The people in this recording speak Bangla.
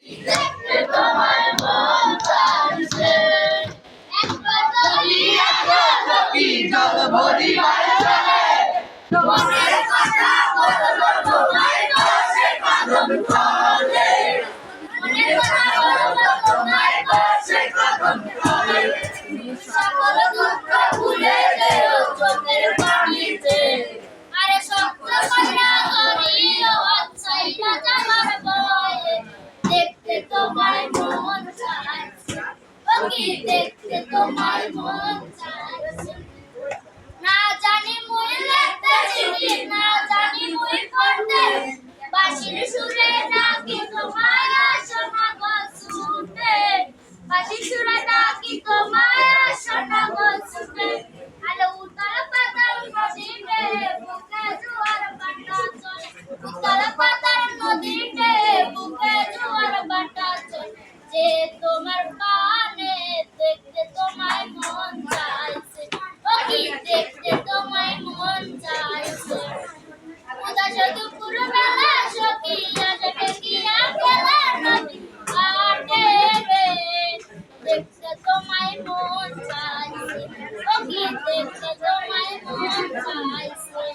দেখতে তোমায় মন চাইছে একবার তলিয়া চোখি জল ভরিবার চলে তোমার কথা বলবো তোমায় কাছে কাঁদন চলে মনের কথা বলবো তোমায় কাছে কাঁদন চলে সকল দুঃখ ভুলে যেও চোখের পানিতে আরে স্বপ্ন কইরা করিও আচ্ছাইয়া যাবার ভয়ে দেখতে তোমায় মন চাইছে ও কি দেখতে তোমায় মন চাইছে না জানি মুই লিখতে চিনি না জানি মুই পড়তে বাঁশির সুরে নাকি তোমায় শোনা গো শুনতে বাঁশির সুরে নাকি তোমায় শোনা গো শুনতে আলো উতাল পাতাল নদীতে বুকে জোয়ার ভাটা চলে উতাল পাতাল নদীতে বুকে জোয়ার ভাটা চলে যে তোমার পানে দেখতে তোমায় মন চাইছে ও কি দেখতে তোমায় মন চাইছে উদাস দুপুর বেলা সখিয়া যাবে কিয়া গেলা নদী ঘাটে রে দেখতে তোমায় মন চাইছে ও কি দেখতে তোমায় মন চাইছে